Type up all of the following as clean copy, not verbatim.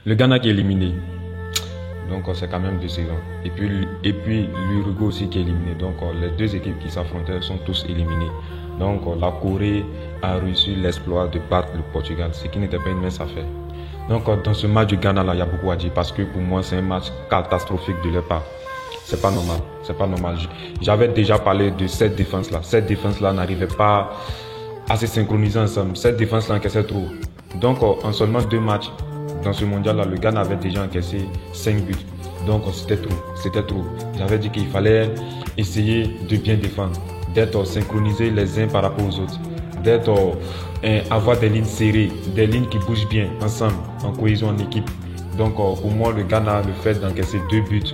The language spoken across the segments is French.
Le Ghana qui est éliminé. Donc c'est quand même décevant. Et puis l'Uruguay aussi qui est éliminé. Donc les deux équipes qui s'affrontaient sont tous éliminées. Donc la Corée a réussi l'exploit de battre le Portugal, ce qui n'était pas une mince affaire. Donc dans ce match du Ghana là, il y a beaucoup à dire parce que pour moi c'est un match catastrophique de leur part. C'est pas normal, c'est pas normal. J'avais déjà parlé de cette défense là. Cette défense là n'arrivait pas à se synchroniser ensemble. Cette défense là encaissait trop. Donc en seulement 2 matchs dans ce mondial là, le Ghana avait déjà encaissé 5 buts. Donc c'était trop. J'avais dit qu'il fallait essayer de bien défendre, d'être synchronisés les uns par rapport aux autres, d'être avoir des lignes serrées, des lignes qui bougent bien ensemble, en cohésion, en équipe. Donc pour moi le Ghana, le fait d'encaisser 2 buts,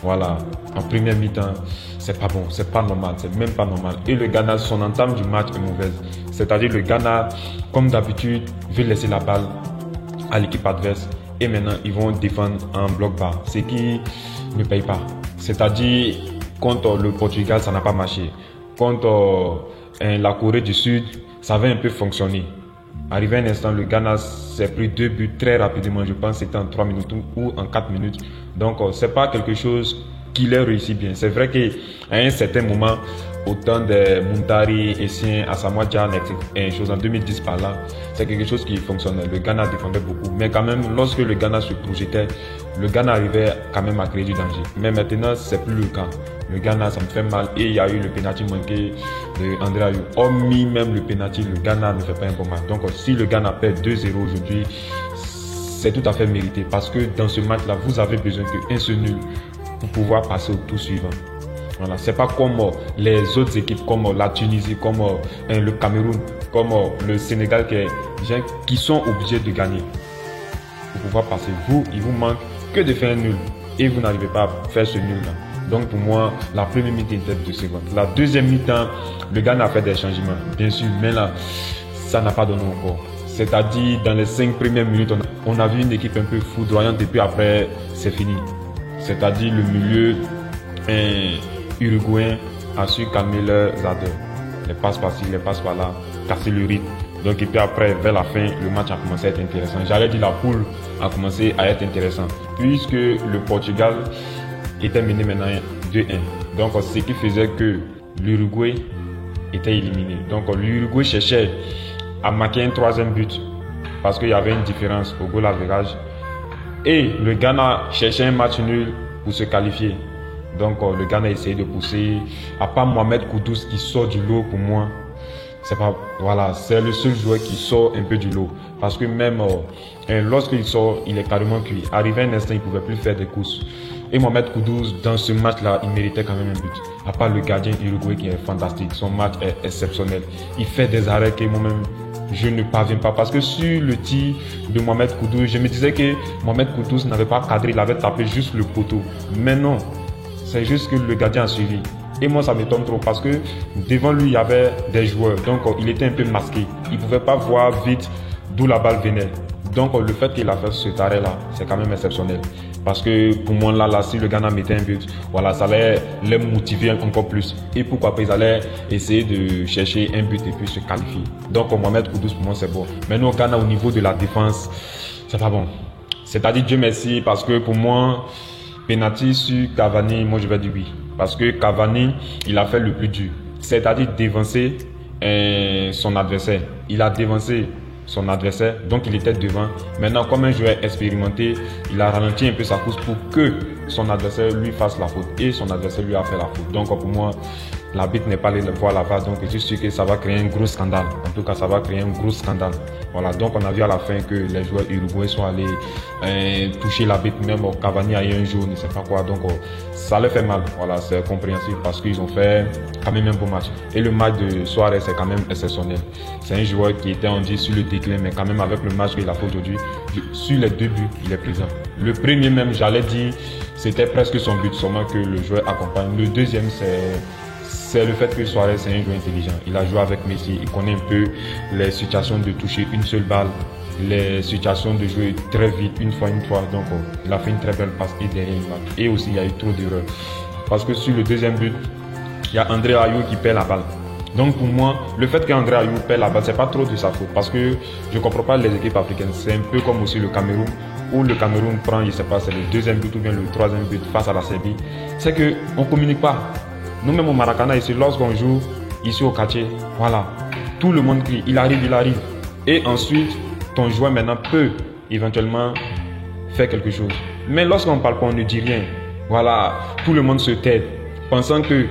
voilà, en première mi-temps, c'est pas bon, c'est pas normal, c'est même pas normal. Et le Ghana, son entame du match est mauvaise. C'est-à-dire le Ghana, comme d'habitude, veut laisser la balle à l'équipe adverse et maintenant ils vont défendre en bloc bas, ce qui ne paye pas. C'est-à-dire contre le Portugal, ça n'a pas marché. Contre la Corée du Sud, ça avait un peu fonctionné. Arrivé un instant, le Ghana s'est pris 2 buts très rapidement. Je pense que c'était en 3 minutes ou en 4 minutes. Donc, c'est pas quelque chose qui leur réussit bien. C'est vrai qu'à un certain moment, autant de Muntari, Essien, Asamoah Gyan, et chose en 2010 par là, c'est quelque chose qui fonctionnait. Le Ghana défendait beaucoup. Mais quand même, lorsque le Ghana se projetait, le Ghana arrivait quand même à créer du danger. Mais maintenant, c'est plus le cas. Le Ghana, ça me fait mal. Et il y a eu le penalty manqué de André Ayew. Hormis même le penalty, le Ghana ne fait pas un bon match. Donc, si le Ghana perd 2-0 aujourd'hui, c'est tout à fait mérité. Parce que dans ce match-là, vous avez besoin qu'un seul nul pour pouvoir passer au tour suivant. Voilà, c'est pas comme les autres équipes, comme la Tunisie, comme le Cameroun, comme le Sénégal qui sont obligés de gagner pour pouvoir passer. Vous, il vous manque que de faire un nul et vous n'arrivez pas à faire ce nul-là. Donc pour moi, la première mi-temps était décevante. La deuxième mi-temps, le Ghana a fait des changements, bien sûr, mais là, ça n'a pas donné encore. C'est-à-dire, dans les 5 premières minutes, on a vu une équipe un peu foudroyante et puis après, c'est fini. C'est-à-dire, le milieu uruguayen a su calmer leurs ardeurs. Les passes par-ci, les passes par-là, casser le rythme. Donc, et puis après, vers la fin, le match a commencé à être intéressant. J'allais dire la poule a commencé à être intéressant. Puisque le Portugal était mené maintenant 2-1. Donc, ce qui faisait que l'Uruguay était éliminé. Donc, l'Uruguay cherchait à marquer un 3e but parce qu'il y avait une différence au goal average. Et le Ghana cherchait un match nul pour se qualifier. Donc le Ghana a essayé de pousser. À part Mohamed Kudus qui sort du lot pour moi, c'est le seul joueur qui sort un peu du lot. Parce que même lorsqu'il sort, il est carrément cuit. Arrivé un instant, il ne pouvait plus faire des courses. Et Mohamed Kudus, dans ce match-là, il méritait quand même un but. À part le gardien uruguayen qui est fantastique, son match est exceptionnel. Il fait des arrêts que moi-même, je ne parviens pas. Parce que sur le tir de Mohamed Kudus, je me disais que Mohamed Kudus n'avait pas cadré, il avait tapé juste le poteau. Mais non, c'est juste que le gardien a suivi. Et moi, ça m'étonne trop parce que devant lui, il y avait des joueurs. Donc, il était un peu masqué. Il ne pouvait pas voir vite d'où la balle venait. Donc, le fait qu'il a fait cet arrêt-là, c'est quand même exceptionnel. Parce que pour moi, là, si le Ghana mettait un but, voilà, ça allait les motiver encore plus. Et pourquoi pas, ils allaient essayer de chercher un but et puis se qualifier. Donc, Mohamed Kudus, pour moi, c'est bon. Maintenant, au Ghana, au niveau de la défense, c'est pas bon. C'est-à-dire, Dieu merci, parce que pour moi, penalty sur Cavani, moi, je vais dire oui. Parce que Cavani, il a fait le plus dur. C'est-à-dire dévancer son adversaire. Il a dévancé son adversaire, donc il était devant. Maintenant, comme un joueur expérimenté, il a ralenti un peu sa course pour que son adversaire lui fasse la faute. Et son adversaire lui a fait la faute. Donc pour moi, l'arbitre n'est pas allé le voir là-bas. Donc je suis sûr que ça va créer un gros scandale. En tout cas, ça va créer un gros scandale. Voilà, donc on a vu à la fin que les joueurs uruguayens sont allés toucher l'arbitre. Même Cavani a eu un jaune, ne sais pas quoi. Donc ça leur fait mal. Voilà, c'est compréhensible parce qu'ils ont fait quand même un bon match. Et le match de Suarez, c'est quand même exceptionnel. C'est un joueur qui était, on dit, sur le déclin, mais quand même avec le match qu'il a fait aujourd'hui, sur les 2 buts, il est présent. Le premier même, j'allais dire, c'était presque son but, seulement que le joueur accompagne. Le deuxième, c'est le fait que Suarez est un joueur intelligent. Il a joué avec Messi, il connaît un peu les situations de toucher une seule balle, les situations de jouer très vite, une fois. Donc il a fait une très belle passe et derrière une balle. Et aussi, il y a eu trop d'erreurs. Parce que sur le deuxième but, il y a André Ayew qui perd la balle. Donc pour moi, le fait qu'André Ayew perd la balle, c'est pas trop de sa faute. Parce que je ne comprends pas les équipes africaines. C'est un peu comme aussi le Cameroun où le Cameroun prend, je ne sais pas, c'est le deuxième but ou bien le troisième but face à la Serbie, c'est qu'on ne communique pas. Nous-mêmes au Maracana, ici, lorsqu'on joue ici au quartier, voilà, tout le monde crie, il arrive, il arrive. Et ensuite, ton joueur maintenant peut éventuellement faire quelque chose. Mais lorsqu'on ne parle pas, on ne dit rien. Voilà, tout le monde se tait, pensant que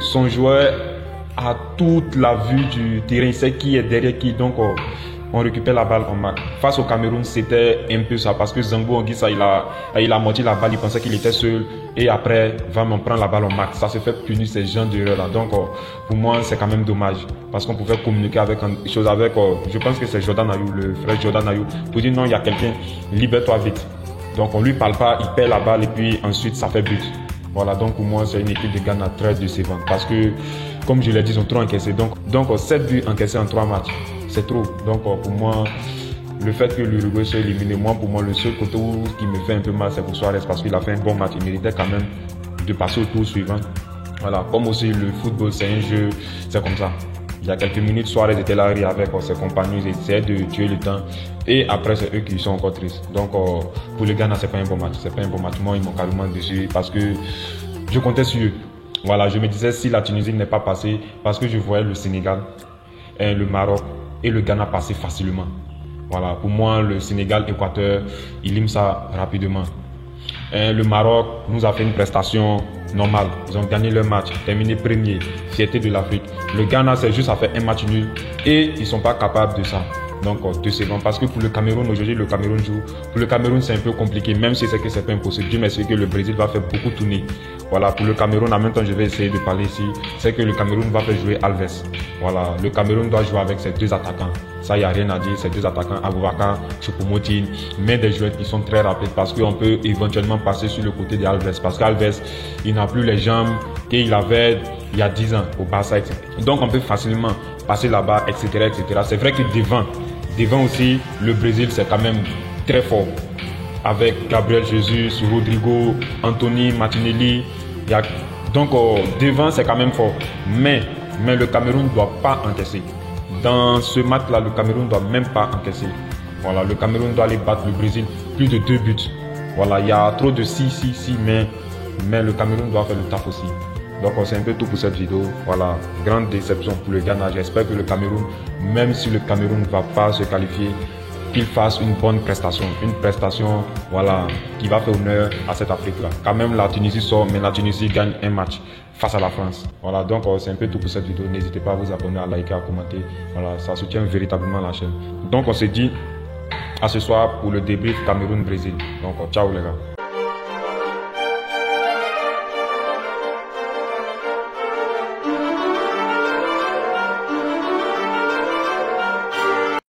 son joueur a toute la vue du terrain, il sait qui est derrière qui, donc on récupère la balle, on marque. Face au Cameroun, c'était un peu ça, parce que Zango Anguissa, il a mordu la balle, il pensait qu'il était seul, et après, on prend la balle, on marque. Ça se fait punir ces gens d'erreur-là. Donc, pour moi, c'est quand même dommage, parce qu'on pouvait communiquer avec chose avec, je pense que c'est Jordan Ayou, le frère Jordan Ayou, pour dire non, il y a quelqu'un, libère-toi vite. Donc, on lui parle pas, il perd la balle, et puis ensuite, ça fait but. Voilà, donc pour moi, c'est une équipe de Ghana très décevante, parce que, comme je l'ai dit, ils ont trop encaissé. Donc 7 buts encaissés en 3 matchs, c'est trop. Donc pour moi, le fait que l'Uruguay soit éliminé, pour moi, le seul côté qui me fait un peu mal, c'est pour Suarez, parce qu'il a fait un bon match. Il méritait quand même de passer au tour suivant. Voilà, comme aussi le football, c'est un jeu, c'est comme ça. Il y a quelques minutes, Suarez était là avec ses compagnons, ils essayaient de tuer le temps. Et après, c'est eux qui sont encore tristes. Donc, pour les Ghana, c'est pas un bon match. C'est pas un bon match. Moi, ils m'ont carrément déçu parce que je comptais sur eux. Voilà, je me disais si la Tunisie n'est pas passée, parce que je voyais le Sénégal, le Maroc et le Ghana passer facilement. Voilà, pour moi, le Sénégal, Équateur, ils liment ça rapidement. Le Maroc nous a fait une prestation normale. Ils ont gagné leur match, terminé premier, fierté de l'Afrique. Le Ghana, c'est juste à faire un match nul et ils ne sont pas capables de ça. Donc, décevant. Parce que pour le Cameroun, aujourd'hui, le Cameroun joue. Pour le Cameroun, c'est un peu compliqué, même si c'est que c'est pas impossible. Dieu merci que le Brésil va faire beaucoup tourner. Voilà, pour le Cameroun, en même temps, je vais essayer de parler ici. C'est que le Cameroun va faire jouer Alves. Voilà, le Cameroun doit jouer avec ses deux attaquants. Ça, il n'y a rien à dire. Ces deux attaquants, Aboubakar, Choupo-Moting, mais des joueurs qui sont très rapides parce qu'on peut éventuellement passer sur le côté d'Alves. Parce qu'Alves, il n'a plus les jambes qu'il avait il y a 10 ans au Barça, etc. Donc, on peut facilement passer là-bas, etc., etc. C'est vrai que devant aussi, le Brésil, c'est quand même très fort. Avec Gabriel Jesus, Rodrigo, Anthony, Martinelli. Donc, devant, c'est quand même fort. Mais le Cameroun ne doit pas encaisser. Dans ce match-là, le Cameroun ne doit même pas encaisser. Voilà, le Cameroun doit aller battre le Brésil plus de 2 buts. Voilà, il y a trop de si, mais le Cameroun doit faire le taf aussi. Donc c'est un peu tout pour cette vidéo. Voilà, grande déception pour le Ghana. J'espère que le Cameroun, même si le Cameroun ne va pas se qualifier, qu'il fasse une bonne prestation. Une prestation, voilà, qui va faire honneur à cette Afrique-là. Quand même, la Tunisie sort, mais la Tunisie gagne un match face à la France. Voilà, donc c'est un peu tout pour cette vidéo. N'hésitez pas à vous abonner, à liker, à commenter. Voilà, ça soutient véritablement la chaîne. Donc on se dit à ce soir pour le débrief Cameroun-Brésil. Donc ciao les gars.